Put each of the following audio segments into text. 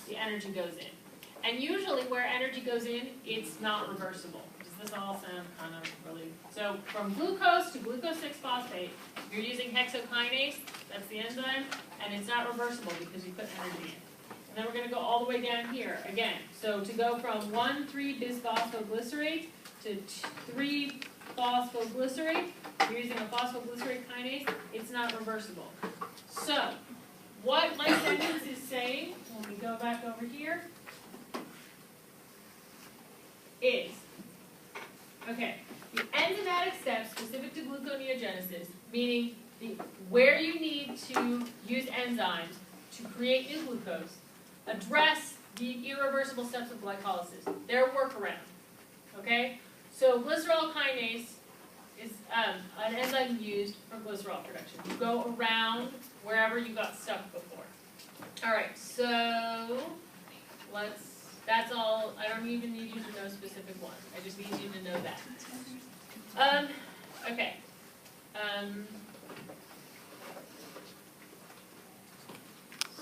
the energy goes in. And usually where energy goes in, it's not reversible. Does this all sound kind of really... So from glucose to glucose 6-phosphate, you're using hexokinase, that's the enzyme, and it's not reversible because you put energy in. And then we're going to go all the way down here again. So to go from 1,3-bisphosphoglycerate to 3-phosphoglycerate, you're using a phosphoglycerate kinase, it's not reversible. So what my sentence is saying, when we go back over here, is, okay, the enzymatic steps specific to gluconeogenesis, meaning where you need to use enzymes to create new glucose, address the irreversible steps of glycolysis. They're a workaround, okay? So glycerol kinase is an enzyme used for glycerol production. You go around wherever you got stuck before. All right, so that's all. I don't even need you to know specific ones. I just need you to know that. Okay.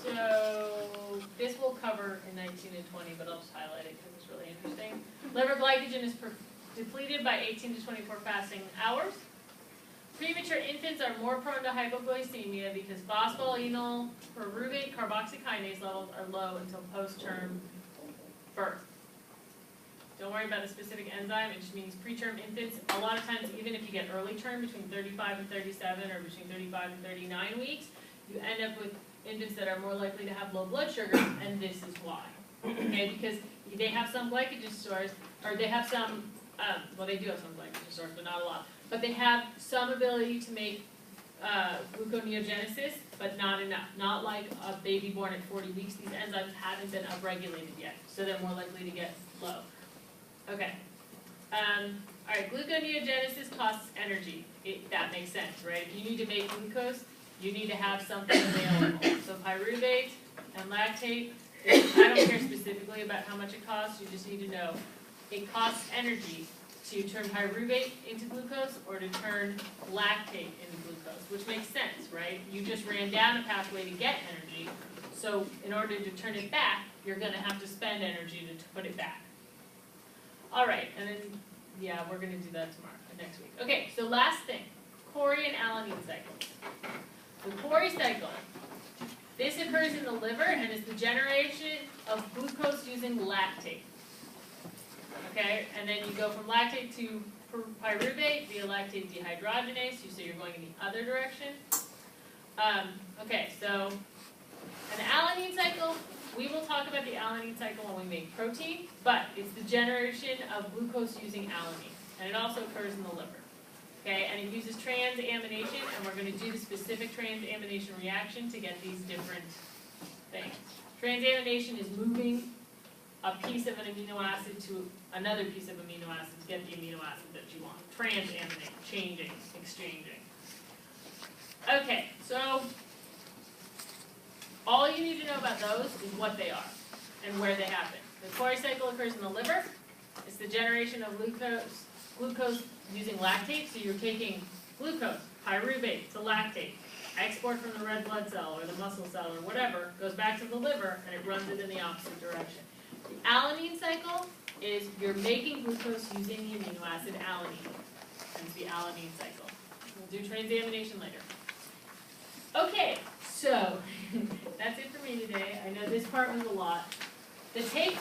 So this we'll cover in 19 and 20, but I'll just highlight it because it's really interesting. Liver glycogen is depleted by 18 to 24 fasting hours. Premature infants are more prone to hypoglycemia because phosphoenol pyruvate carboxykinase levels are low until post-term birth. Don't worry about a specific enzyme, it just means preterm infants. A lot of times, even if you get early term, between 35 and 37 or between 35 and 39 weeks, you end up with infants that are more likely to have low blood sugar, and this is why. Okay, because they have some glycogen stores, or they have some, well, they do have some glycogen stores, but not a lot. But they have some ability to make gluconeogenesis, but not enough. Not like a baby born at 40 weeks. These enzymes haven't been upregulated yet, so they're more likely to get low. Okay. All right, gluconeogenesis costs energy. That makes sense, right? If you need to make glucose, you need to have something available. So pyruvate and lactate, I don't care specifically about how much it costs, you just need to know it costs energy to turn pyruvate into glucose or to turn lactate into glucose, which makes sense, right? You just ran down a pathway to get energy, so in order to turn it back, you're going to have to spend energy to put it back. All right, and then, yeah, we're going to do that tomorrow, next week. Okay, so last thing, Cori and alanine cycles. The Cori cycle, this occurs in the liver and is the generation of glucose using lactate. Okay, and then you go from lactate to pyruvate via lactate dehydrogenase, so you're going in the other direction. Okay, so an alanine cycle, we will talk about the alanine cycle when we make protein, but it's the generation of glucose using alanine, and it also occurs in the liver. Okay, and it uses transamination, and we're going to do the specific transamination reaction to get these different things. Transamination is moving a piece of an amino acid to another piece of amino acid to get the amino acid that you want. Transaminate, changing, exchanging. Okay, so all you need to know about those is what they are and where they happen. The Cori cycle occurs in the liver. It's the generation of glucose using lactate, so you're taking glucose, pyruvate to lactate, export from the red blood cell or the muscle cell or whatever, goes back to the liver and it runs it in the opposite direction. The alanine cycle is you're making glucose using the amino acid alanine. That's the alanine cycle. We'll do transamination later. Okay, so that's it for me today. I know this part was a lot. The take